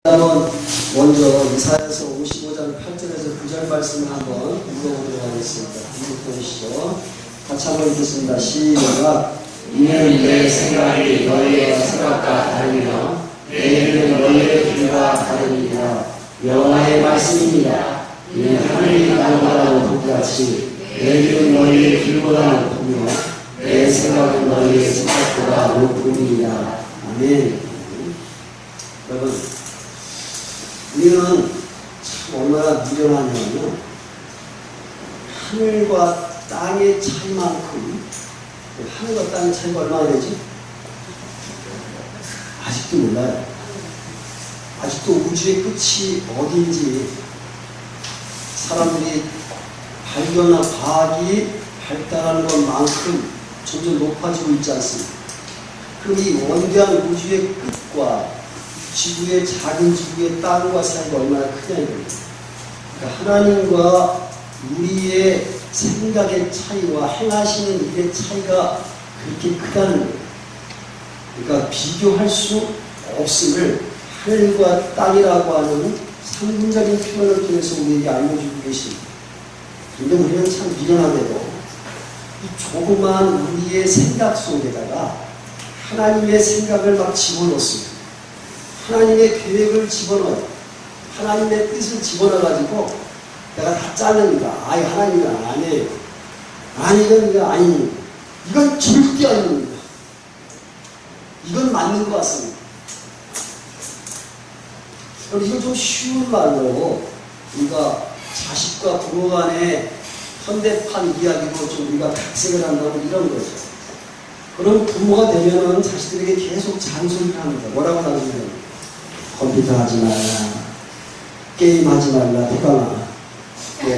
한번 먼저 이사야서 55장 8절에서 9절 말씀을 한번 읽어보도록 하겠습니다. 읽어보시죠. 같이 한번 읽겠습니다. 시작. 이는 내 생각이 너희의 생각과 다르며 내 길은 너희의 길과 다르니라. 여호와의 말씀입니다. 이는 하늘이 나보다 높음같이 내 길은 너희의 길보다 높으며 내 생각은 너희의 생각보다 높음이니라. 아멘. 여러분, 우리는 참 얼마나 미련하냐면 하늘과 땅의 차이만큼, 하늘과 땅의 차이가 얼마나 되지? 아직도 몰라요. 아직도 우주의 끝이 어딘지 사람들이 발견한 과학이 발달하는 것만큼 점점 높아지고 있지 않습니까? 그럼 이 원대한 우주의 끝과 지구의 작은 지구의 땅과 사이가 얼마나 크냐 이겁니다. 그러니까 하나님과 우리의 생각의 차이와 행하시는 일의 차이가 그렇게 크다는 거예요. 그러니까 비교할 수 없음을 하늘과 땅이라고 하는 상징적인 표현을 통해서 우리에게 알려주고 계십니다. 그런데 우리는 참 미련하게도 이 조그만 우리의 생각 속에다가 하나님의 생각을 막 집어넣습니다. 하나님의 계획을 집어넣어요. 하나님의 뜻을 집어넣어가지고 내가 다 자릅니다. 아이, 하나님이 아니에요. 아니, 이건 아닙니다. 이건 절대 아닙니다. 이건 맞는 것 같습니다. 그럼 이건 좀 쉬운 말로 우리가 자식과 부모 간의 현대판 이야기로 좀 우리가 각색을 한다면 이런 거죠. 그럼 부모가 되면은 자식들에게 계속 잔소리를 합니다. 뭐라고 잔소리합니까? 컴퓨터 하지 말라, 게임하지 말라, 대강아.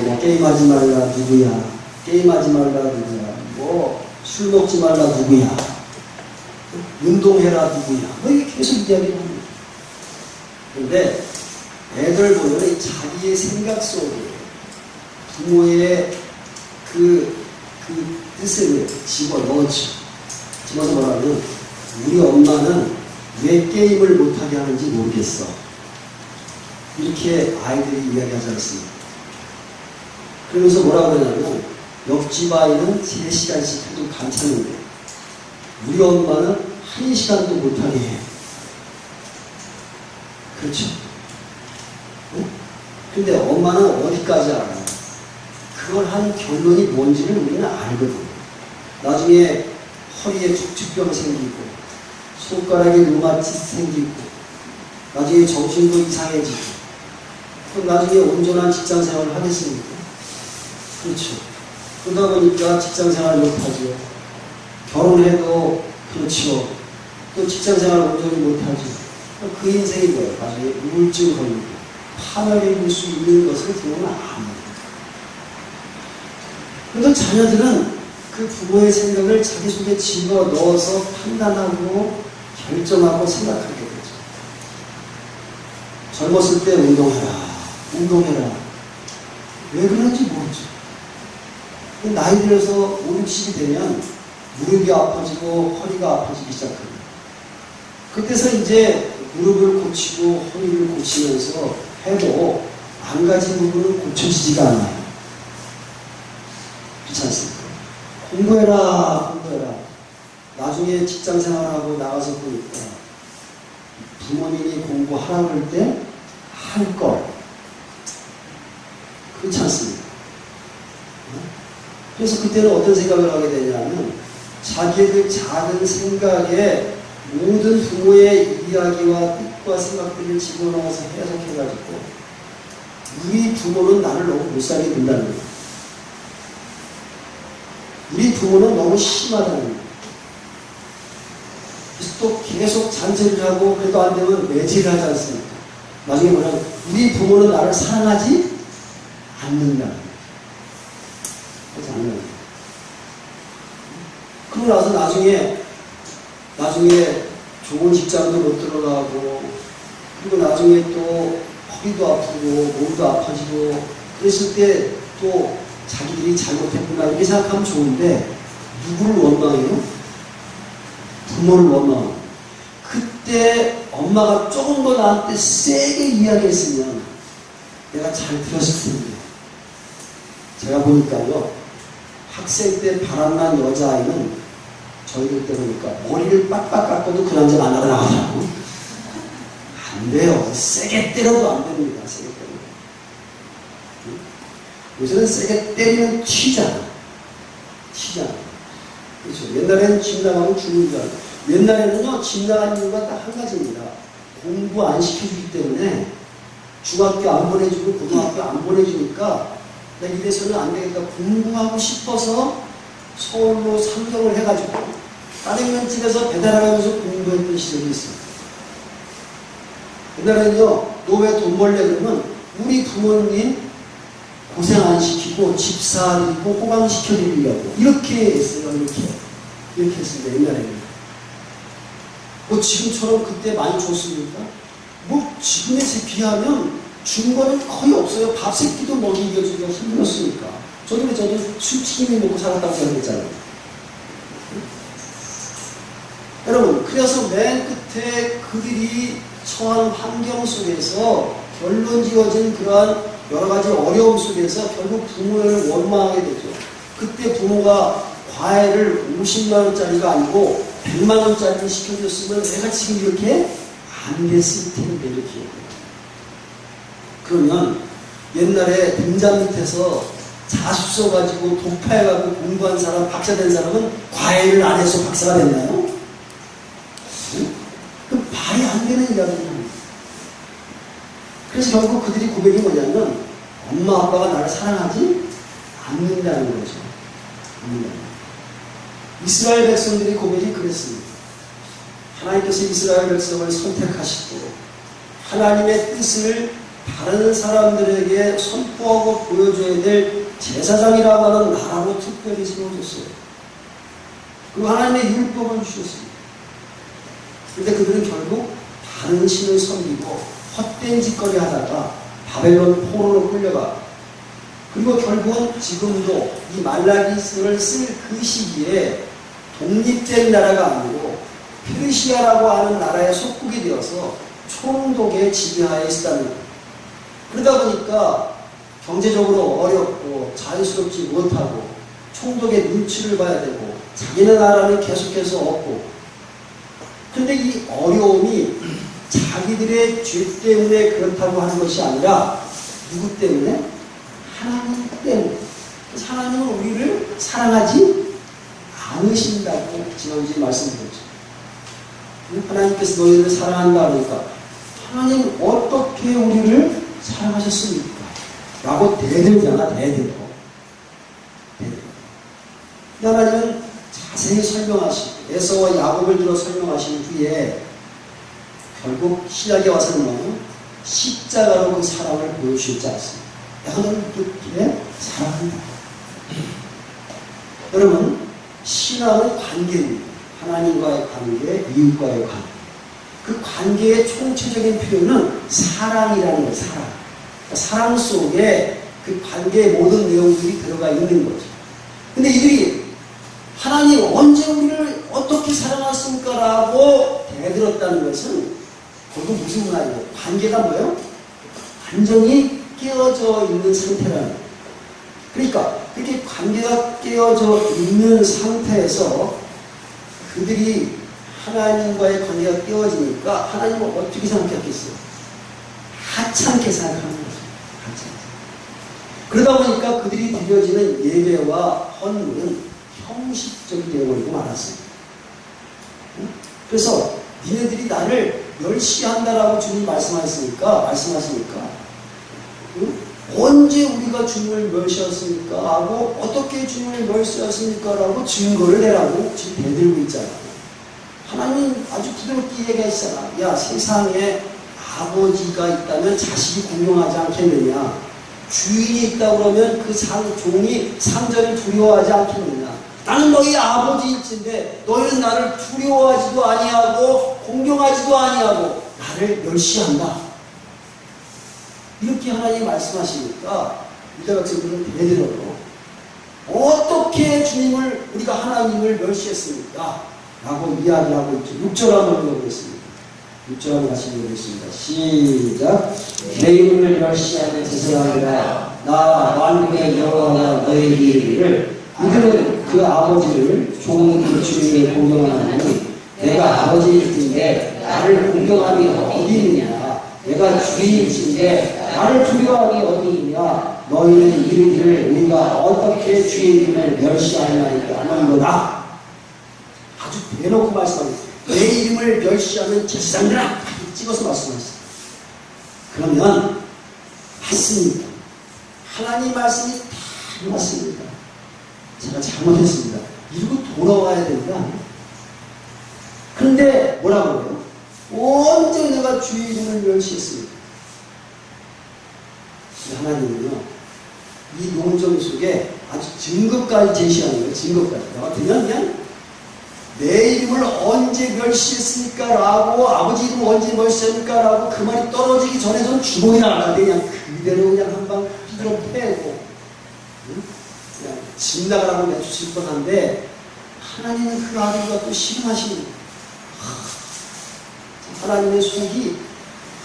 뭐 게임하지 말라 누구야, 게임하지 말라 누구야, 뭐 술 먹지 말라 누구야, 운동해라 누구야, 뭐 이게 계속 이야기를 합니다. 그런데 애들 보면 자기의 생각 속에 부모의 그 뜻을 집어넣었죠. 집어서 뭐라면 우리 엄마는 왜 게임을 못하게 하는지 모르겠어. 이렇게 아이들이 이야기하지 않습니까? 그러면서 뭐라고 하냐면 옆집 아이는 3시간씩 해도 괜찮은데 우리 엄마는 1시간도 못하게 해. 그렇죠? 응? 근데 엄마는 어디까지 알아요? 그걸 한 결론이 뭔지를 우리는 알거든. 나중에 허리에 척추병 생기고 손가락에 류마티스 생기고 나중에 정신도 이상해지고 그럼 나중에 온전한 직장생활을 하겠습니까? 그렇죠. 그러다 보니까 직장생활을 못하죠. 결혼해도 그렇죠. 또 직장생활을 온전히 못하죠. 그 인생이 뭐예요? 나중에 우울증 걸리고 파멸을 입을 수 있는 것을 부모는 압니다. 그런데 자녀들은 그 부모의 생각을 자기 속에 집어넣어서 판단하고 결정하고 생각하게 되죠. 젊었을 때 운동해라. 왜 그런지 모르죠. 나이 들어서 5, 60이 되면 무릎이 아파지고 허리가 아파지기 시작합니다. 그때서 이제 무릎을 고치고 허리를 고치면서 해도 안 가진 부분은 고쳐지지가 않아요. 그렇지 않습니까? 공부해라. 나중에 직장생활하고 나가서 보니까 부모님이 공부하라고 할 때 할 걸. 그렇지 않습니까? 그래서 그때는 어떤 생각을 하게 되냐면 자기의 작은 생각에 모든 부모의 이야기와 뜻과 생각들을 집어넣어서 해석해가지고 우리 부모는 나를 너무 못살게 군다는 거예요. 우리 부모는 너무 심하다는 거예요. 그래서 또 계속 잔소리를 하고 그래도 안 되면 매질을 하지 않습니까? 나중에 뭐냐면 우리 부모는 나를 사랑하지 않는다. 그래서 안 돼요. 그러고 나서 나중에 좋은 직장도 못 들어가고 그리고 나중에 또 허리도 아프고 몸도 아파지고 그랬을 때 또 자기들이 잘못했구나 이렇게 생각하면 좋은데 누구를 원망해요? 부모를 원망해요. 그때 엄마가 조금 더 나한테 세게 이야기했으면 내가 잘 들었을 텐데. 제가 보니까요, 학생 때 바람난 여자아이는 저희들 때 보니까 머리를 빡빡 깎고도 그 남자 만나러 나가더라고. 안 돼요. 세게 때려도 안 됩니다. 세게 때려도. 요새는 세게 때리면 튀잖아. 튀잖아. 그렇죠. 옛날에는 집 나가면 죽는 줄 알고. 옛날에는요, 집 나가는 이유가 딱 한 가지입니다. 공부 안 시켜주기 때문에 중학교 안 보내주고 고등학교 안 보내주니까 내가 이래서는 안 되겠다. 공부하고 싶어서 서울로 상경을 해가지고 짜장면집에서 배달하면서 공부했던 시절이 있어요. 옛날에는요, 너 왜 돈 벌래 그러면 우리 부모님 고생 안 시키고 집사 드리고 호강 시켜드리려고 이렇게 했어요. 이렇게 했습니다. 옛날에는. 뭐 지금처럼 그때 많이 줬습니까? 뭐 지금에 비하면 준 거는 거의 없어요. 밥 세끼도 먹이기가 힘들었으니까. 저도 술튀김이 먹고 살았다고 생각했잖아요. 여러분, 그래서 맨 끝에 그들이 처한 환경 속에서 결론 지어진 그러한 여러 가지 어려움 속에서 결국 부모를 원망하게 되죠. 그때 부모가 과외를 50만원짜리가 아니고 100만원짜리를 시켜줬으면 내가 지금 이렇게 안 됐을 텐데, 이렇게. 그러면 옛날에 등잔 밑에서 자습 써가지고 독파해가지고 공부한 사람, 박사 된 사람은 과외를 안 해서 박사가 됐나요? 응? 그 말이 안 되는 이야기입니다. 그래서 결국 그들이 고백이 뭐냐면 엄마 아빠가 나를 사랑하지 않는다는 거죠. 이스라엘 백성들이 고백이 그랬습니다. 하나님께서 이스라엘 백성을 선택하시고 하나님의 뜻을 다른 사람들에게 선포하고 보여줘야 될 제사장이라고 하는 나라로 특별히 세워줬어요. 그리고 하나님의 율법을 주셨습니다. 그런데 그들은 결국 다른 신을 섬기고 헛된 짓거리 하다가 바벨론 포로로 끌려가, 그리고 결국은 지금도 이 말라기스를 쓸 그 시기에 독립된 나라가 아니고 페르시아라고 하는 나라의 속국이 되어서 총독의 지배하에 있다는 거예요. 그러다 보니까 경제적으로 어렵고 자유스럽지 못하고 총독의 눈치를 봐야 되고 자기네 나라는 계속해서 없고, 그런데 이 어려움이 자기들의 죄 때문에 그렇다고 하는 것이 아니라 누구 때문에? 하나님 때문에. 그래서 하나님은 우리를 사랑하지 않으신다고 지난주에 말씀드렸죠. 하나님께서 너희를 사랑한다 그러니까 하나님 어떻게 우리를 사랑하셨습니까? 라고 대들잖아, 대들어. 하나님은 자세히 설명하시고 에서와 야곱을 들어 설명하신 후에 결국 신약에 와서는 뭐예요? 십자가로 그 사랑을 보여주셨지 않습니까? 내가 너를 그렇게 사랑한다. 여러분, 신앙은 관계입니다. 하나님과의 관계, 이웃과의 관계. 그 관계의 총체적인 표현은 사랑이라는 거예요. 사랑. 그러니까 사랑 속에 그 관계의 모든 내용들이 들어가 있는 거죠. 근데 이들이 하나님 언제 우리를 어떻게 사랑하십니까? 라고 대들었다는 것은 그것도 무슨 말이에요? 관계가 뭐예요? 완전히 깨어져 있는 상태라는 거예요. 그러니까 그렇게 관계가 깨어져 있는 상태에서 그들이 하나님과의 관계가 깨어지니까 하나님은 어떻게 생각했겠어요? 하찮게 생각하는 거죠. 하찮게. 그러다 보니까 그들이 드려지는 예배와 헌물은 형식적이 되어버리고 말았어요. 그래서 니네들이 나를 멸시한다라고 주님이 말씀하시니까 언제 우리가 주님을 멸시했습니까? 하고 어떻게 주님을 멸시했습니까? 라고 증거를 내라고 지금 대들고 있잖아요. 하나님 아주 부드럽게 얘기했잖아. 야, 세상에 아버지가 있다면 자식이 공경하지 않겠느냐? 주인이 있다고 그러면 그 종이 상전을 두려워하지 않겠느냐? 나는 너희 아버지일진데 너희는 나를 두려워하지도 아니하고 공경하지도 아니하고 나를 멸시한다. 이렇게 하나님이 말씀하시니까 유다 백성들은 대들어도 어떻게 주님을 우리가 하나님을 멸시했습니까? 라고 이야기하고 있죠. 6절 한번 읽어보겠습니다. 6절 같이 읽겠습니다. 시작. 내 이름을 멸시하는 제사장들아 나 만군의 여호와가 너희에게 이르기를 이들은 그 아버지를 종이 주님의 공경하나니 내가 아버지일진데 나를 공경함이 어디 있느냐 내가 주인일진데 나를 두려워함이 어디 있느냐 너희는 이르기를 우리가 어떻게 주인임을 멸시하느냐니까 하는도다. 아주 대놓고 말씀합니다. 내 이름을 멸시하는 제사장들아 찍어서 말씀하셨어요. 그러면 맞습니다. 하나님 말씀이 다 맞습니다. 제가 잘못했습니다. 이러고 돌아와야 된다. 그런데 뭐라고 해요? 언제 내가 주의 이름을 멸시했습니까? 하나님은요, 이 논정 속에 아주 증거까지 제시하는 거예요. 증거까지. 나 같으면 그냥 내 이름을 언제 멸시했습니까? 라고 아버지 이름을 언제 멸시했습니까? 라고 그 말이 떨어지기 전에 전 주먹이 나가는데 그냥 그대로 그냥 한방 휘두르 패고 그냥 집 나가라고 내주실 뻔한데 하나님은 그 아들과 또 싫어하십니다. 하나님의 속이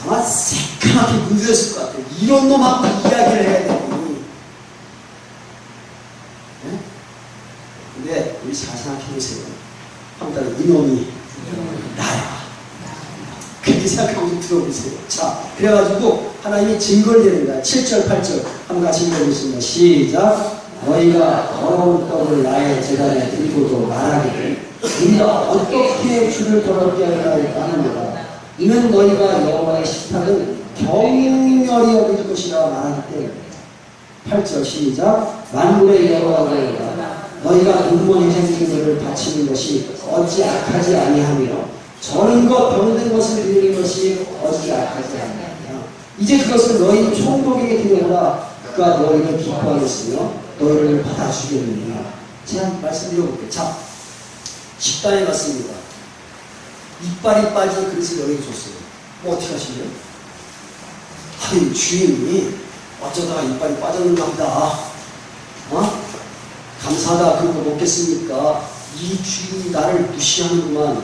아마 새까맣게 문드렸을 것 같아요. 이런 놈하고 이야기를 해야 되니. 네? 근데 우리 잘 생각해보세요. 한번 이놈이 나야. 그렇게 생각하고 좀 들어보세요. 자, 그래가지고 하나님이 증거를 내는 거야. 7절, 8절 한번 같이 읽어보겠습니다. 시작. 너희가 더러운 떡을 나의 제단에 들고도 말하기를 우리가 어떻게 주를 더럽게 하리라 하는가. 이는 너희가 여호와의 식탁은 경멸히 여길 것이라 말하기 때문에. 8절 시작. 만군의 여호와가 너희가 공무원의 생기를 바치는 것이 어찌 악하지 아니하며 저는 것 병든 것을 드리는 것이 어찌 악하지 아니하냐. 이제 그것을 너희 총독에게 드려라. 그가 너희를 기뻐하겠으며 너희를 받아주겠느냐. 제가 말씀드려볼게요. 자, 식당에 갔습니다. 이빨이 빠진 그릇을 너희에게 줬어요. 뭐 어떻게 하실래요? 아니, 주인이 어쩌다가 이빨이 빠졌는가 보다. 감사하다 그러고 먹겠습니까? 이 주인이 나를 무시하는구만.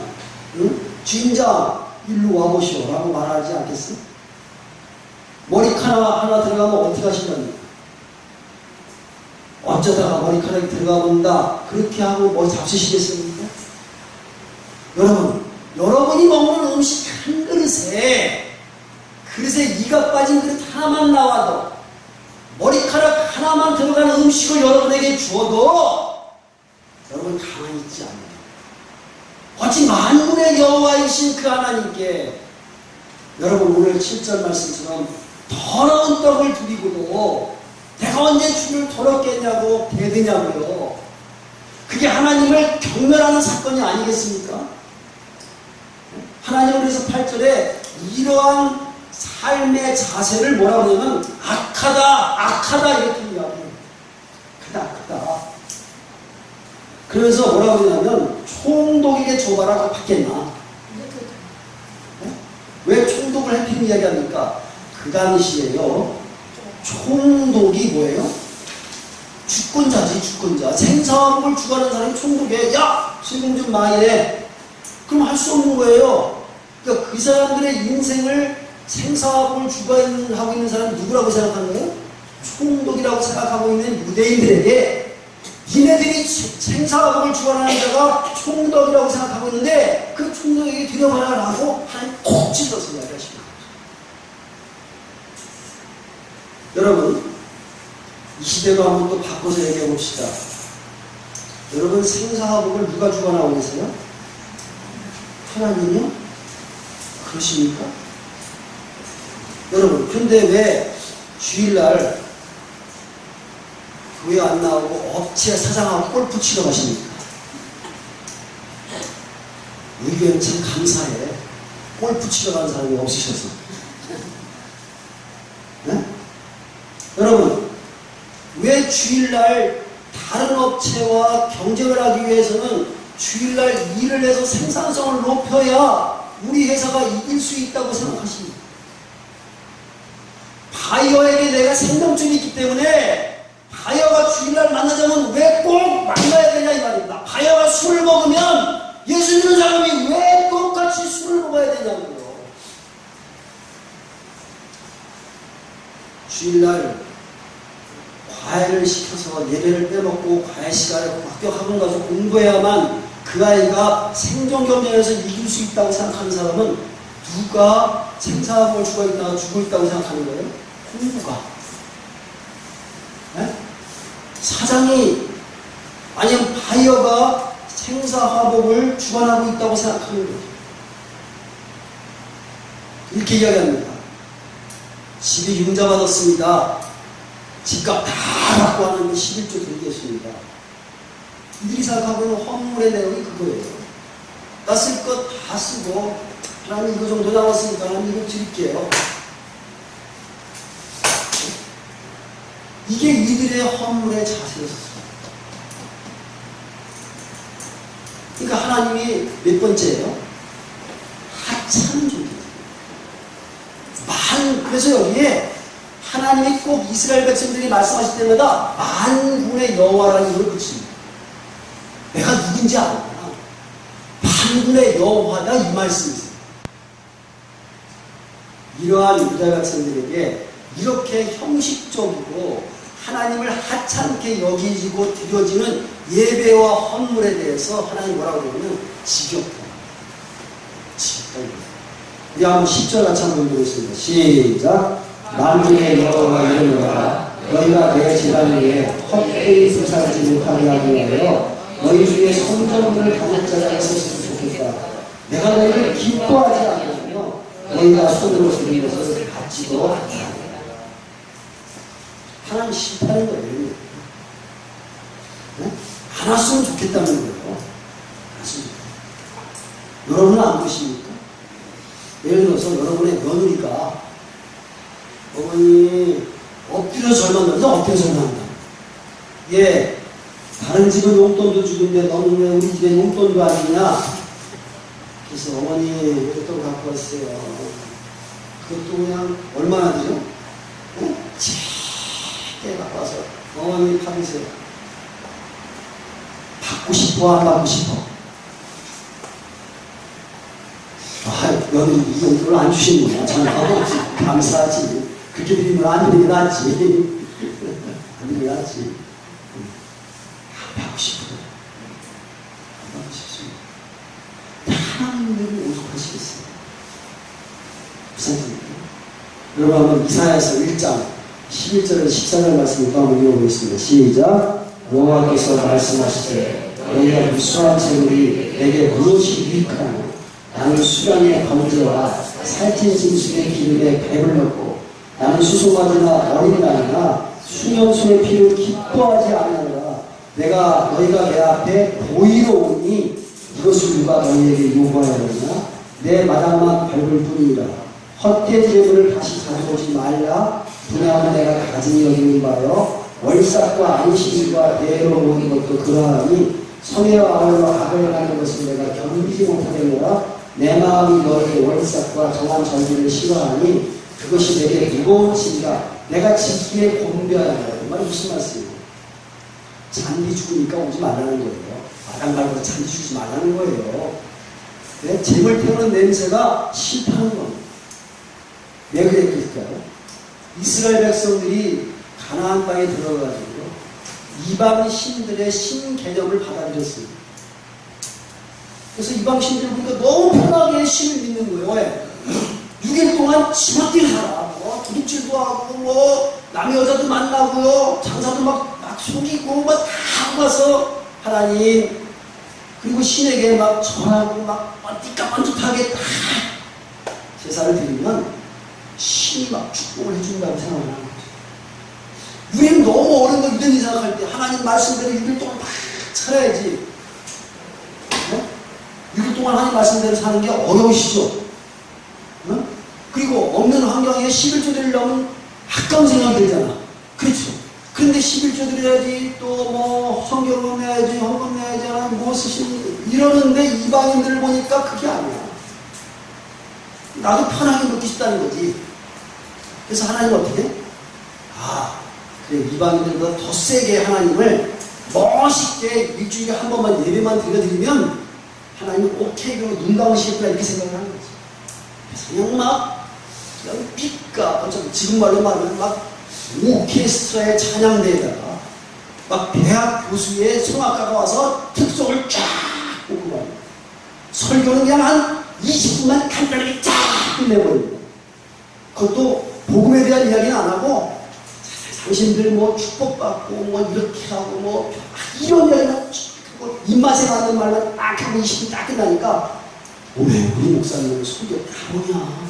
응? 주인장 일로 와보시오 라고 말하지 않겠어? 머리카락 하나 들어가면 어떻게 하신답니까? 어쩌다가 머리카락이 들어가 본다 그렇게 하고 뭐 잡수시겠습니까? 여러분이 먹는 음식 한 그릇에 이가 빠진 그릇 하나만 나와도 머리카락 하나만 들어가는 음식을 여러분에게 주어도 여러분 가만히 있지 않아요. 어찌 만군의 여호와이신 그 하나님께 여러분 오늘 7절 말씀처럼 더러운 떡을 드리고도 내가 언제 주를 더럽겠냐고 대드냐고요. 그게 하나님을 경멸하는 사건이 아니겠습니까? 하나님은 그래서 8절에 이러한 삶의 자세를 뭐라고 하냐면 악하다 이렇게 이야기해요. 악하다. 그래서 뭐라고 하냐면 총독에게 줘봐라 받겠나? 네? 왜 총독을 해피는 이야기합니까? 그 당시에요. 총독이 뭐예요? 주권자지, 주권자. 생사업을 주관하는 사람이 총독에 야! 세금 좀 많이 내. 그럼 할 수 없는 거예요. 그러니까 그 사람들의 인생을 생사업을 주관하고 있는 사람이 누구라고 생각하는 거예요? 총독이라고 생각하고 있는 유대인들에게 니네들이 생사업을 주관하는 자가 총독이라고 생각하고 있는데 그 총독에게 드려봐라라고 하나님 콕 찔러서 이야기하십니다. 여러분, 이 시대로 한번 또 바꿔서 얘기해 봅시다. 여러분, 생사업을 누가 주관하고 계세요? 하나님이요? 그러십니까? 여러분, 근데 왜 주일날 교회 안 나오고 업체 사장하고 골프 치러 가십니까? 우리 교회는 참 감사해. 골프 치러 가는 사람이 없으셔서. 네? 여러분, 왜 주일날 다른 업체와 경쟁을 하기 위해서는 주일날 일을 해서 생산성을 높여야 우리 회사가 이길 수 있다고 생각하십니까? 바이어에게 내가 생명줄이 있기 때문에 바이어가 주일날 만나자면 왜 꼭 만나야 되냐 이 말입니다. 바이어가 술을 먹으면 예수 믿는 사람이 왜 똑같이 술을 먹어야 되냐고요. 주일날 과외를 시켜서 예배를 빼먹고 과외 시간에 학교 학원 가서 공부해야만 그 아이가 생존 경쟁에서 이길 수 있다고 생각하는 사람은 누가 생사학을 주고 있다고 생각하는 거예요? 공부가. 네? 사장이 아니면 바이어가 생사화복을 주관하고 있다고 생각하는 거죠. 이렇게 이야기합니다. 집이 융자받았습니다. 집값 다 받고 하는 11조 드리겠습니다. 이들이 생각하고 있는 헌물의 내용이 그거예요. 나 쓸 것 다 쓰고 하나님 이거 정도 남았으니까 하나님 이거 드릴게요. 이게 이들의 헌물의 자세였어요. 그러니까 하나님이 몇 번째예요? 하찮은 존재예요. 그래서 여기에 하나님이 꼭 이스라엘 백성들이 말씀하실 때마다 만군의 여호와라는 이름을 붙입니다. 내가 누군지 알아. 만군의 여호와다 이 말씀이세요. 이러한 유다 백성들에게 이렇게 형식적이고 하나님을 하찮게 여기지고 드려지는 예배와 헌물에 대해서 하나님 뭐라고 그러냐면 지겹다. 우리 한번 10절 같이 한번 읽어보겠습니다. 시작. 만군의 여호와 이르노라 너희가 내 제단 위에 헛되이 불사르지 못하게 하기 위하여 너희 중에 성전문을 가진 자가 있었으면 좋겠다. 내가 너희를 기뻐하지 않으며 너희가 손으로 드린 것을 받지도 않다. 하나님 싫다는 거예요. 네? 안 왔으면 좋겠다는 거예요. 맞습니다. 여러분은 안 보십니까? 예를 들어서 여러분의 며느리가 어머니 엎드려 절만한다. 엎드려 절만한다. 예, 다른 집은 용돈도 주는데 너는 왜 우리 집에 용돈도 아니냐? 그래서 어머니 이것도 갖고 왔어요. 그것도 그냥 얼마나 되죠? 네? 작게 갖고 와서 어머니 받으세요. 받고 싶어 안 받고 싶어? 며느리 이 용돈을 안 주시는구나. 전하고 감사하지. 그렇게 드리면 안 드리면 낫지. 안 드리면 낫지. 안 받고 싶어요. 안 받고 싶습니다. 하나님을 오죽하시겠어요? 무슨 여러분 한번 이사야서 1장 11절에서 14절 말씀을 또 한번 읽어보겠습니다. 시작. 여호와께서 말씀하시되 너희가 무수한 재물이 내게 무엇이 유익하냐. 나는 수량의 번제와 살찐 짐승의 기름에 배를 넣고 나는 수송아지나 어린 양이나 수년소의 피를 기뻐하지 아니하노라. 내가 너희가 내 앞에 보이러 오니 이것을 누가 너희에게 요구하였느냐. 내 마당만 밟을 뿐이라. 헛된 재물을 다시 가져오지 말라. 분양은 내가 가진 여김을 봐요. 월삭과 안식일과 대로 모든 것도 그러하니 성회와 아울과 각을 하는 것을 내가 견디지 못하겠노라. 내 마음이 너희의 월삭과 정한 절기를 싫어하니 그것이 내게 무거운 짐이라. 내가 지기에 곤비하여. 이 말이 무슨 말씀이에요? 잔디 죽으니까 오지 말라는 거예요. 마당 밟아서 잔디 주지 말라는 거예요. 네? 재물 태우는 냄새가 싫다는 겁니다. 왜 그랬을까요? 이스라엘 백성들이 가나안 땅에 들어가가지고 이방 신들의 신 개념을 받아들였습니다. 그래서 이방 신들을 보니까 너무 편하게 신을 믿는 거예요. 왜? 6일 동안 지멋대로 살아. 도둑질도 하고, 남의 여자도 만나고요, 장사도 막 속이고, 다 하고 가서 하나님, 그리고 신에게 막 전하고, 막 띠까뻔쩍하게 다 제사를 드리면 신이 막 축복을 해준다고 생각을 하는 거죠. 우리는 너무 어려운 거 이런 생각할 때 하나님 말씀대로 6일 동안 막 살아야지. 네? 6일 동안 하나님 말씀대로 사는 게 어려우시죠? 네? 그리고 없는 환경에 11조 드리려면 아까운 생각이 들잖아. 그렇죠? 그런데 11조 드려야지, 또 뭐 성경을 내야지, 헌금 내야지, 하나님 뭐 쓰시니 이러는데 이방인들을 보니까 그게 아니야. 나도 편하게 먹기 싶다는 거지. 그래서 하나님 어떻게 해? 그래, 이방인들보다 더 세게 하나님을 멋있게 일주일에 한 번만 예배만 드려드리면 하나님 오케이, 그럼 눈 감으시겠구나 이렇게 생각을 하는 거지. 그래서 그냥 막 그냥 삐까 어차피 지금 말로 말하면 막 오케스트라의 찬양대에다가 막 대학 교수의 성악가가 와서 특성을 쫙 뽑고 가요. 설교는 그냥 한 20분만 간단하게 쫙 끝내버립니다. 그것도 복음에 대한 이야기는 안 하고 당신들 뭐 축복받고 뭐 이렇게 하고 뭐 이런 이야기만 뭐 입맛에 맞는 말만 딱 하고 20분 딱 끝나니까 왜 우리 목사님은 설교 다 뭐냐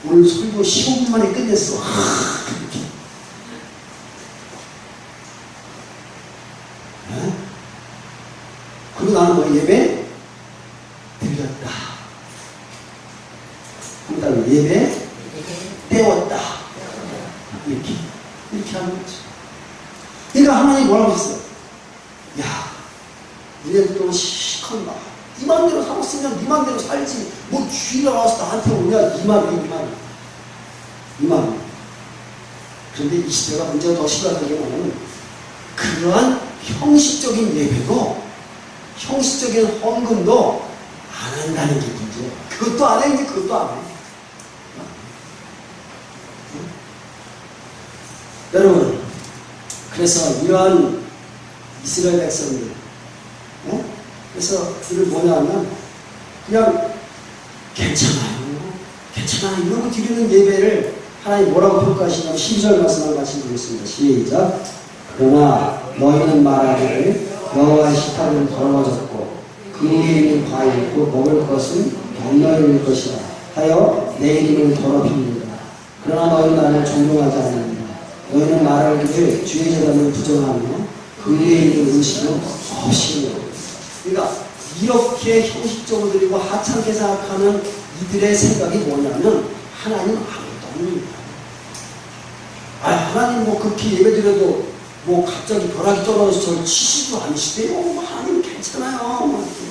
오늘 설교 15분 만에 끝냈어. 그렇게. 네? 그리고 나는 뭐 예배 드렸다. 그 다음에 예배 때웠다. 이렇게 하는 거죠. 그러니까 하나님이 뭐라고 했어요? 야, 니네들도 시컷 봐. 네 맘대로 사고 쓰면 네 맘대로 살지. 뭐 주일에 와서 나한테 오냐? 이 맘이. 그런데 이 시대가 문제가 더 심각한 게 뭐냐면 그러한 형식적인 예배도 형식적인 헌금도 안 한다는 게 문제예요. 그것도 안 해, 그것도 안 해. 여러분, 그래서 이러한 이스라엘 백성들, 그래서 그들 뭐냐면 그냥 괜찮아요 이러고 드리는 예배를 하나님 뭐라고 평가하시냐면 12절 말씀을 같이 보겠습니다. 시작. 그러나 너희는 말하기를 여호와의 식탁은 더러워졌고 그 위에 있는 과일 곧 먹을 것은 병렬일 것이라 하여 내 이름을 더럽힙니다. 그러나 너희는 나를 존경하지 않는다. 너희는 말하기를 주의 제단을 부정하며 그 위에 있는 음식은 없이. 그러니까 이렇게 형식적으로 드리고 하찮게 생각하는 이들의 생각이 뭐냐면 하나님 아무것도 없습니다. 하나님 뭐 그렇게 예배드려도 뭐 갑자기 벼락이 떨어져서 저를 치시도 않으시대요. 하나님 괜찮아요. 뭐 이렇게.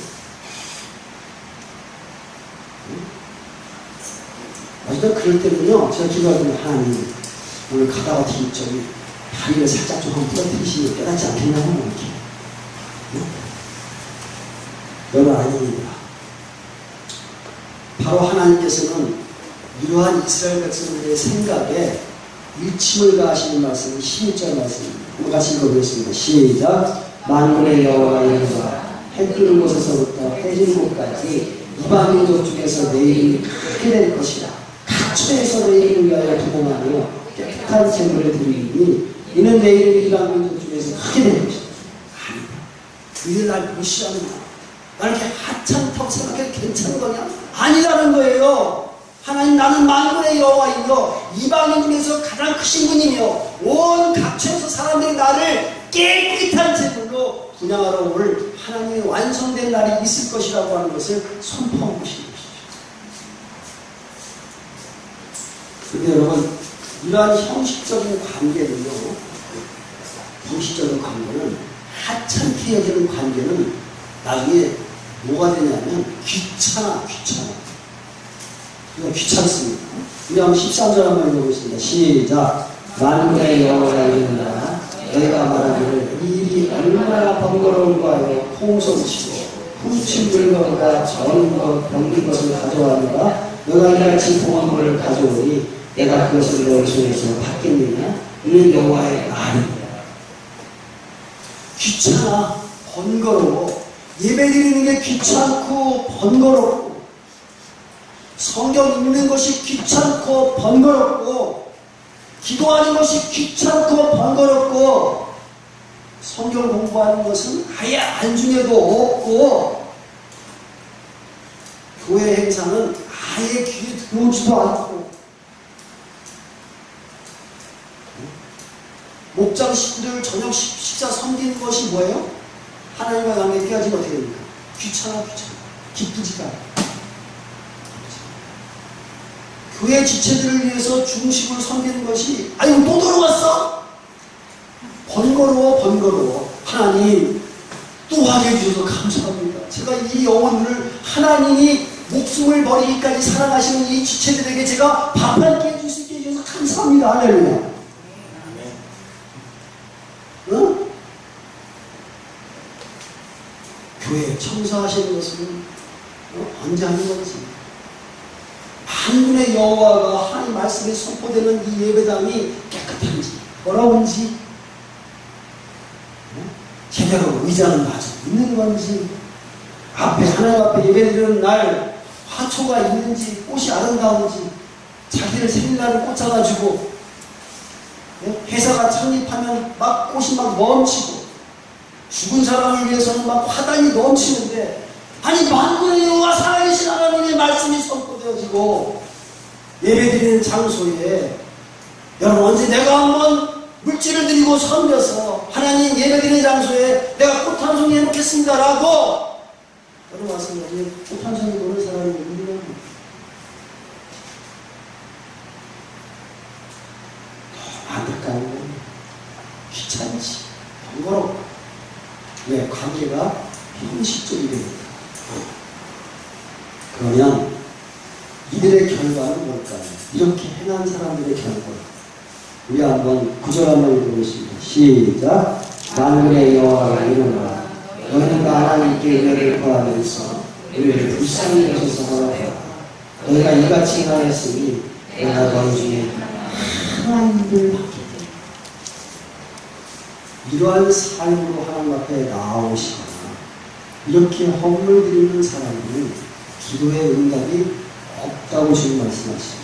어쨌든 그럴 때는요, 제가 기도하면 하나님 오늘 가다가 저기 다리를 살짝 좀 한번 부러뜨리시면 깨닫지 않겠냐고 이렇게. 여러분 아닙니다. 바로 하나님께서는 이러한 이스라엘 백성들의 생각에 일침을 가하시는 말씀이 16절 말씀입니다. 한번 같이 읽어보겠습니다. 시작. 만군의 여호와 여호와 해 뜨는 곳에서부터 해 지는 곳까지 이방 민족 중에서 내 이름이 크게 될 것이라. 각처에서 내 이름을 위하여 기도하며 깨끗한 제물을 드리니 이는 내 이름이 이방 민족 중에서 크게 될 것이다. 아니다. 그들 날 무시하는구나. 나 이렇게 하찮다고 생각해도 괜찮은 거냐? 아니라는 거예요. 하나님 나는 만군의 여호와이며 이방인 중에서 가장 크신 분이며 온 각처에서 사람들이 나를 깨끗한 제물로 분양하러 올 하나님의 완성된 날이 있을 것이라고 하는 것을 선포하고 계신 것이죠. 그런데 여러분 이러한 형식적인 관계는요, 형식적인 관계는 하찮게 여기는 관계는 나중에 뭐가 되냐면 귀찮아. 그러니까 귀찮습니다. 우리 한번 13절 한번 읽어보겠습니다. 시작. 만군의 여호와가 이르노라 너희가 말하기를 이 일이 얼마나 번거로운가 하여 홍성치고 훔친 물건과 적은 것, 병든 것을 가져와노라 너가 이같이 봉헌물을 가져오니 내가 그것을 너희 손에서 받겠느냐? 이는 여호와의 말이니라. 귀찮아, 번거로워. 예배드리는 게 귀찮고 번거롭고 성경 읽는 것이 귀찮고 번거롭고 기도하는 것이 귀찮고 번거롭고 성경 공부하는 것은 아예 안중에도 없고 교회 행사는 아예 귀에 들어오지도 않고 목장 식구들 저녁 식사 섬기는 것이 뭐예요? 하나님과 관계 깨어지면 어떻게 됩니까? 귀찮아. 기쁘지가 않아. 교회 지체들을 위해서 중식을 섬기는 것이 아유 또 돌아왔어? 번거로워. 하나님 또 하게 해주셔서 감사합니다. 제가 이 영혼들을 하나님이 목숨을 버리기까지 사랑하시는 이 지체들에게 제가 밥 한 끼 해줄 수 있게 해주셔서 감사합니다. 할렐루야. 응? 교회 청소하시는 것은 언제 하는 거지? 만군의 여호와가 하나님 말씀에 선포되는 이 예배당이 깨끗한지 돌아온지, 제대로 의자는 가지고 있는 건지, 앞에 하나님 앞에 예배드리는 날 화초가 있는지, 꽃이 아름다운지, 자기를 생일날을 꽂아가지고 회사가 창립하면 막 꽃이 막 넘치고, 죽은 사람을 위해서는 막 화단이 넘치는데, 아니 만군의 여호와 살아계신 하나님의 말씀이 선포되어지고 예배드리는 장소에, 여러분 언제 내가 한번 물질을 드리고 섬겨서 하나님 예배드리는 장소에 내가 꽃 한 송이 해놓겠습니다 라고 여러분 와서 여기 꽃 한 송이 노는 사람이 있느냐? 안타까운 건 귀찮지, 번거롭고, 왜 관계가 형식적이 됩니다. 그러면 이들의 결과는 뭘까요? 이렇게 행한 사람들의 결과, 우리 한번 구절 한번 읽어보겠습니다. 시작. 만군의 여호와가 이르노라 너희가 하나님께 은혜를 구하면서 우리를 불쌍히 여겨서 허락하라. 너희가 이같이 행하였으니 내가 너희 중에 하나님을 받게 되 이러한 삶으로 하나님 앞에 나아오시거나 이렇게 헌물 드리는 사람들은 기도의 응답이 없다고 지금 말씀하십니다.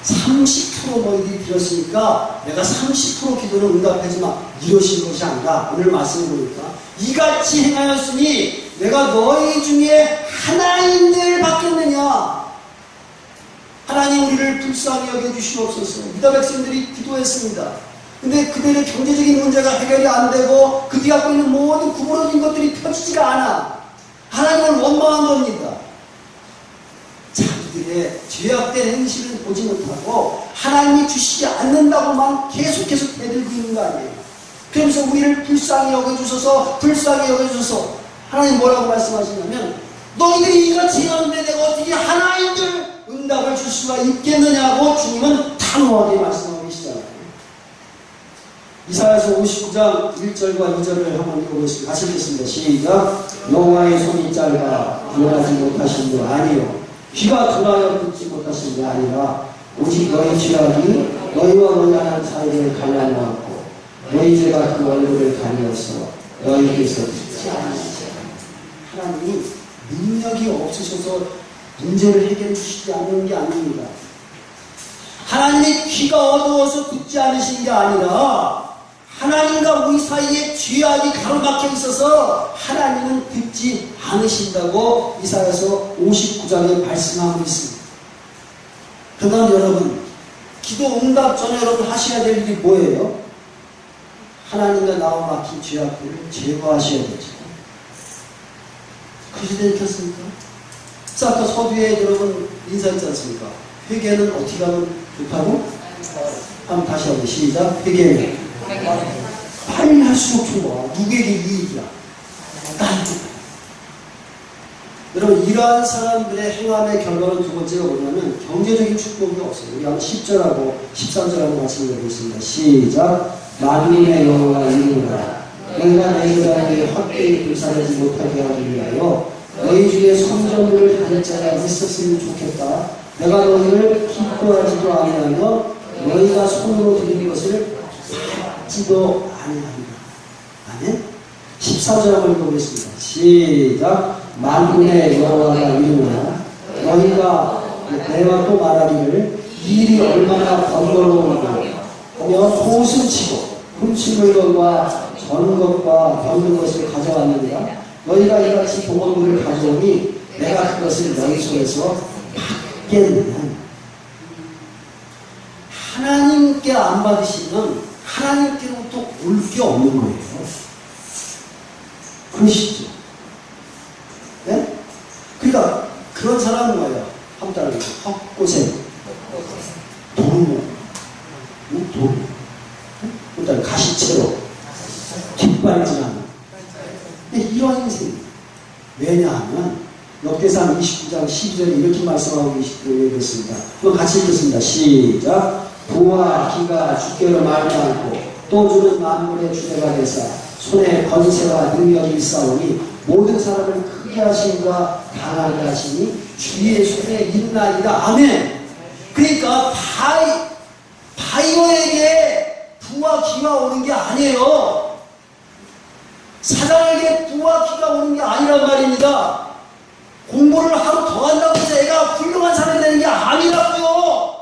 30% 너희들이 드렸으니까 내가 30% 기도는 응답하지만 이러신 것이 아니라, 오늘 말씀을 보니까 이같이 행하였으니 내가 너희 중에 하나님들 받겠느냐. 하나님 우리를 불쌍히 여겨주시옵소서. 유다 백성들이 기도했습니다. 근데 그들의 경제적인 문제가 해결이 안 되고 그들이 갖고 있는 모든 구부러진 것들이 펴지지가 않아. 하나님을 원망한 겁니다. 자기들의 죄악된 행실을 보지 못하고 하나님이 주시지 않는다고만 계속해서 대들고 있는 거 아니에요. 그러면서 우리를 불쌍히 여겨주셔서, 불쌍히 여겨주셔서, 하나님 뭐라고 말씀하시냐면 너희들이 이같이 행하는데 내가 어떻게 하나님들 응답을 줄 수가 있겠느냐고 주님은 단호하게 말씀하고 계시잖아요. 이사야서 59장 1절과 2절을 한번 읽어보겠습니다. 같이 읽겠습니다. 시작. 여호와의 손이 짧아 구원하지 못하신 분 아니요 귀가 둔하여 듣지 못하신 게 아니라 오직 너희 죄악이 너희와 너희 하나님 사이를 갈라놓았고 너희 죄가 그 얼굴을 가리어서 너희에게서 듣지 않으시죠. 하나님이 능력이 없으셔서 문제를 해결해 주시지 않는 게 아닙니다. 하나님의 귀가 어두워서 듣지 않으신 게 아니라 하나님과 우리 사이에 죄악이 가로막혀 있어서 하나님은 듣지 않으신다고 이사야서 59장에 말씀하고 있습니다. 그러면 여러분, 기도 응답 전에 여러분 하셔야 될 일이 뭐예요? 하나님과 나와 막힌 죄악들을 제거하셔야 되죠. 그 시대에 있겠습니까? 그래서 아까 서두에 여러분 인사했지 않습니까? 회개는 어떻게 하면 좋다고? 한번 다시 한번 시작. 회개는 빨리 할수록 좋아. 누구에게 유익이야? 나한테. 여러분, 이러한 사람들의 행함의 결과는 두 번째가 뭐냐면 경제적인 축복이 없어요. 우리 한번 10절하고 13절하고 같이 읽어보겠습니다. 시작. 만민의 여호와가 이르노라 너희가 너희 자에게 헛되이 불쌍하지 못하게 하기 위하여 너희 중에 성전을 다닐 자가 있었으면 좋겠다. 내가 너희를 기뻐하지도 아니하며 너희가 손으로 드린 것을 받지도 아니하리라. 아멘. 14절 한번 읽어보겠습니다. 시작. 만군의 여호와가 이르노라 너희가 내가 또 말하기를 이 일이 얼마나 번거로운가 하며 소승치고 훔친 물건과 전 것과 병든 것을 가져왔느니라. 너희가 이같이 동원물을 가져오니 내가 그것을 너희 손에서 받겠느냐. 하나님께 안 받으시면 하나님께로부터 올 게 없는 거예요. 그러시죠? 네? 그러니까 그런 사람은 뭐예요? 한번 따라해보세요. 헛고생, 도루, 도루, 그다음에 가시채로, 뒷발질하는. 이런 인생. 왜냐하면 역대상 29장 12절에 이렇게 말씀하고 계십니다. 그럼 같이 읽겠습니다. 시작. 부와 기가 주께로 말지 않고 또 주는 만물의 주제가 되사 손에 권세와 능력이 있사오니 모든 사람을 크게 하심과 강하게 하시니 주의 손에 있나이다. 아멘. 그러니까 바이오에게 기가 오는 게 아니에요. 사장에게 부와 기가 오는 게 아니란 말입니다. 공부를 하루 더 한다고 해서 애가 훌륭한 사람이 되는 게 아니라고요.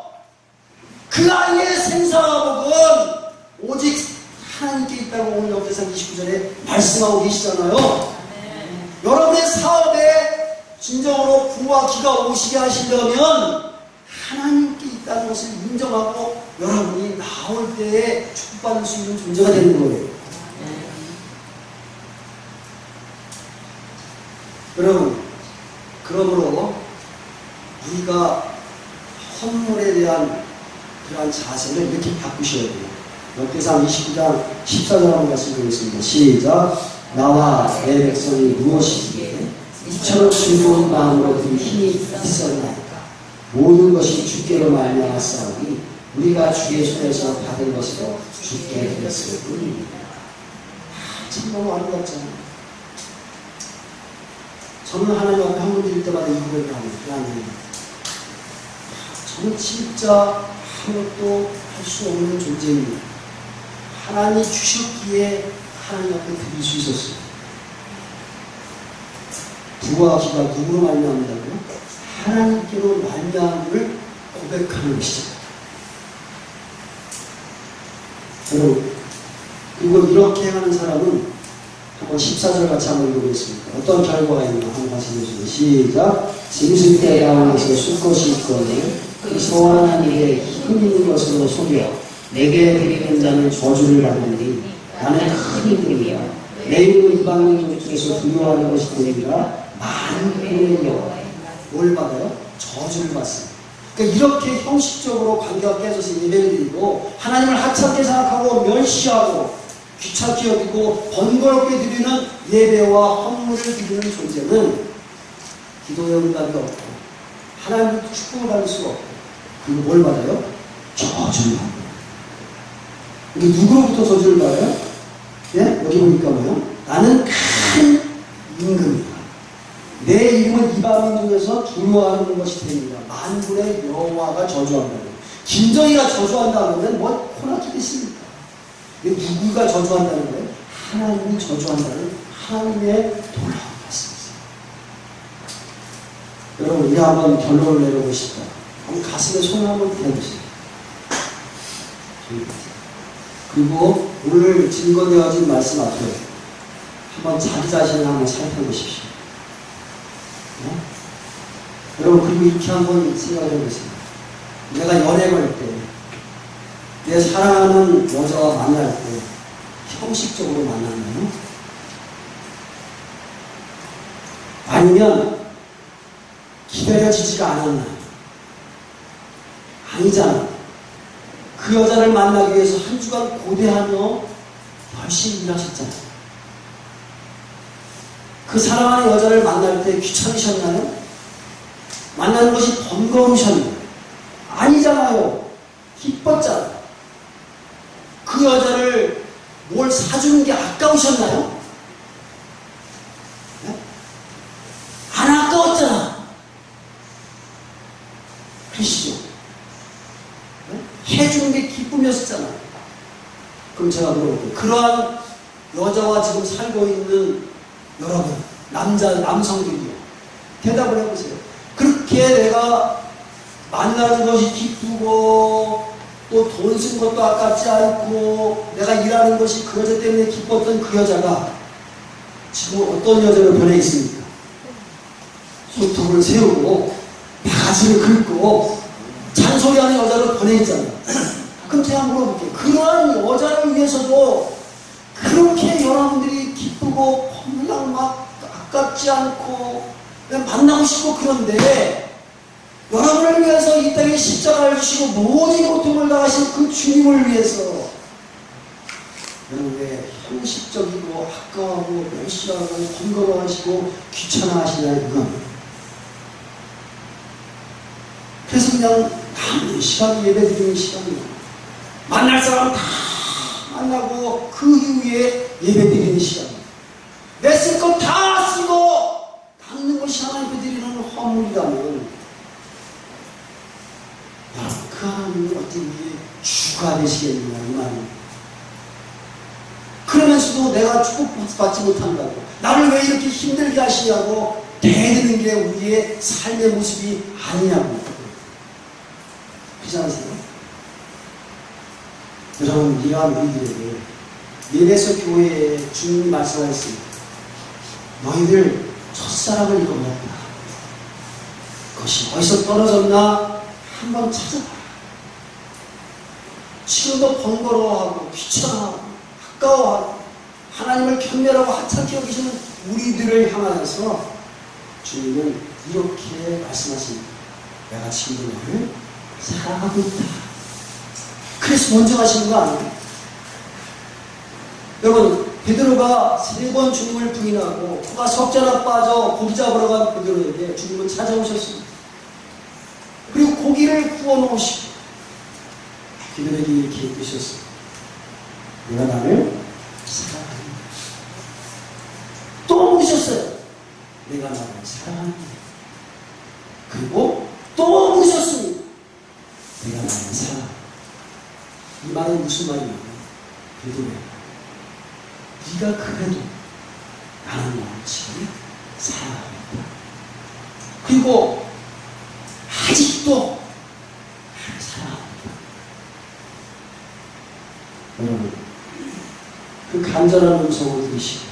그 아이의 생사복은 오직 하나님께 있다고 오늘 역대상 29절에 말씀하고 계시잖아요. 여러분의 사업에 진정으로 부와 기가 오시게 하시려면 하나님께 있다는 것을 인정하고 여러분이 나올 때에 축복받을 수 있는 존재가 되는 거예요. 여러분, 그러므로 우리가 헌물에 대한 그러한 자세를 이렇게 바꾸셔야 돼요. 역대상 29장 14절 한번 말씀드리겠습니다. 시작. 나와 내 백성이 무엇이기에 이처럼 즐거운 마음으로 그 힘이 있었나이까. 모든 것이 주께로 말미암았사오니 우리가 주의 손에서 받은 것으로 주께 드렸을 뿐입니다. 참 너무 아름답잖아요. 저는 하나님 앞에 헌물 드릴 때마다 이 고백을 합니다. 하나님, 저는 진짜 아무것도 할 수 없는 존재입니다. 하나님이 주셨기에 하나님 앞에 드릴 수 있었어요. 부와 기가 누구로 말미암는다고요? 하나님께로 말미암음을 고백하는 것이죠. 여러분, 그리고 이렇게 하는 사람은 한번 14절 같이 한번 읽어보겠습니다. 어떤 결과가 있는가 한번 같이 읽어주세요. 시작. 짐승 때 가운데서 술 것이 있거든 그 소원한 일에 힘 있는 것으로 속여 내게 드리는 자는 저주를 받으니 나는 큰 이름이야. 내 이름을 이방인 중에서 두려워하는 것이 되리라. 만군의 여호와. 뭘 받아요? 저주를 받습니다. 그러니까 이렇게 형식적으로 관계가 깨져서 예배를 드리고 하나님을 하찮게 생각하고 멸시하고 귀찮게 여기고 번거롭게 드리는 예배와 헌물을 드리는 존재는 기도의 응답이 없고 하나님의 축복을 받을 수가 없고 그리고 뭘 받아요? 저주를 받아요. 이게 누구로부터 저주를 받아요? 예? 여기 보니까 뭐요? 나는 큰 임금이다. 내 이름은 이방인 중에서 두려워하는 것이 됩니다. 만군의 여호와가 저주한다고. 김정희가 저주한다 하면 뭐 코나키겠습니까? 누구가 저주한다는 거예요? 하나님이 저주한다는 하나님의 놀라운 말씀이세요. 여러분, 우리 한번 결론을 내려보십시오. 한번 가슴에 손을 한번 대보세요. 그리고 오늘 증거되어진 말씀 앞에 한번 자기 자신을 한번 살펴보십시오. 네? 여러분, 그리고 이렇게 한번 생각을 해보세요. 내가 연애 걸 때, 내 사랑하는 여자와 만날 때 형식적으로 만났나요? 아니면 기다려지지가 않았나요? 아니잖아. 그 여자를 만나기 위해서 한 주간 고대하며 열심히 일하셨잖아요. 그 사랑하는 여자를 만날 때 귀찮으셨나요? 만나는 것이 번거로우셨나요? 아니잖아요. 기뻤잖아요. 그 여자를 뭘 사주는 게 아까우셨나요? 네? 안 아까웠잖아. 그러시죠? 네? 해주는 게 기쁨이었잖아요. 그럼 제가 물어볼게요. 그러한 여자와 지금 살고 있는 여러분, 남성들이요. 대답을 해보세요. 그렇게 내가 만나는 것이 기쁘고 또 돈 쓴 것도 아깝지 않고 내가 일하는 것이 그 여자 때문에 기뻤던 그 여자가 지금 어떤 여자로 변해 있습니까? 손톱을 세우고 바가지를 긁고 잔소리하는 여자로 변해 있잖아요. 그럼 제가 물어볼게요. 그러한 여자를 위해서도 그렇게 여러분들이 기쁘고 그냥 막 아깝지 않고 그냥 만나고 싶고 그런데 여러분을 위해서 이 땅에 십자가를 지시고 모든 고통을 당하신 그 주님을 위해서 여러분 왜 형식적이고 아까워하고 멸시하고 번거로워하시고 귀찮아하시냐는 그겁니다. 그래서 그냥 남는 시간이 예배드리는 시간이에요. 만날 사람 다 만나고 그 이후에 예배드리는 시간이에요. 내 쓸 것 다 쓰고 남는 것이 하나님께 드리는 화물이라면 그 하나님이 어떻게 주가 되시겠느냐 이 말입니다. 하면서도 내가 축복받지 못한다고, 나를 왜 이렇게 힘들게 하시냐고 대드는 게 우리의 삶의 모습이 아니냐고. 그렇지 않으세요? 여러분, 이러한 우리들에게 에베소 교회에 주님이 말씀하셨습니다. 너희들 첫사랑을 잃어버렸다. 그것이 어디서 떨어졌나 한번 찾아봐. 지금도 번거로워하고 귀찮아하고 아까워하고 하나님을 경멸하고 하찮게 여기시는 우리들을 향하여서 주님은 이렇게 말씀하십니다. 내가 지금 너를 사랑하고 있다. 그래서 먼저 하시는 거 아니에요? 여러분, 베드로가 3번 주님을 부인하고 그가 석자나 빠져 고기 잡으러 간 베드로에게 주님은 찾아오셨습니다. 그리고 고기를 구워 놓으시고 그들에게 이렇게 이끄셨습니다. 내가 나를 사랑합니다. 또 물으셨어요. 내가 나를 사랑합니다. 그리고 또 물으셨습니다. 내가 나를 사랑합니다. 이 말은 무슨 말이냐면, 베드로야, 네가 그래도 나는 너를 지금 사랑합니다. 그리고 아직도 나를 사랑합니다. 여러분, 그 간절한 음성을 들으시고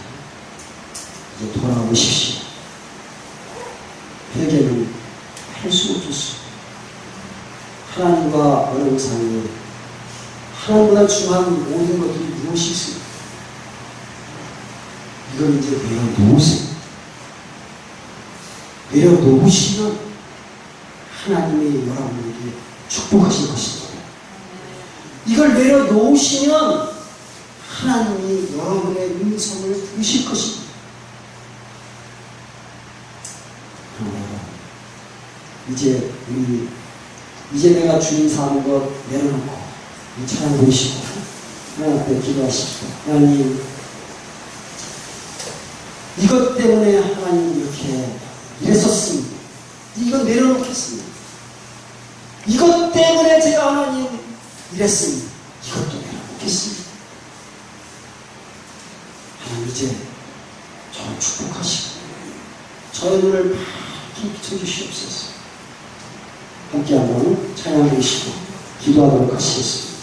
이제 돌아오십시오. 회개는 할 수 없었습니다. 하나님과 여러분 사이에 하나님보다 중요한 모든 것들이 무엇이 있습니까? 이걸 이제 내려놓으세요. 내려놓으시면 하나님이 여러분에게 축복하실 것입니다. 이걸 내려놓으시면 하나님이 여러분의 음성을 들으실 것입니다. 이제 내가 주님 사는 것 내려놓고 이 찬양 보시고 하나님 앞에 기도하십시오. 하나님, 이것 때문에 하나님 이렇게 이랬었습니다. 이건 내려놓겠습니다. 이것 때문에 제가 하나님 이랬습니다. 이것도 내려놓겠습니다. 하나님, 이제 저를 축복하시고 저의 눈을 밝히 비춰주시옵소서. 함께 한번 찬양해 주시고 기도하도록 하시겠습니다.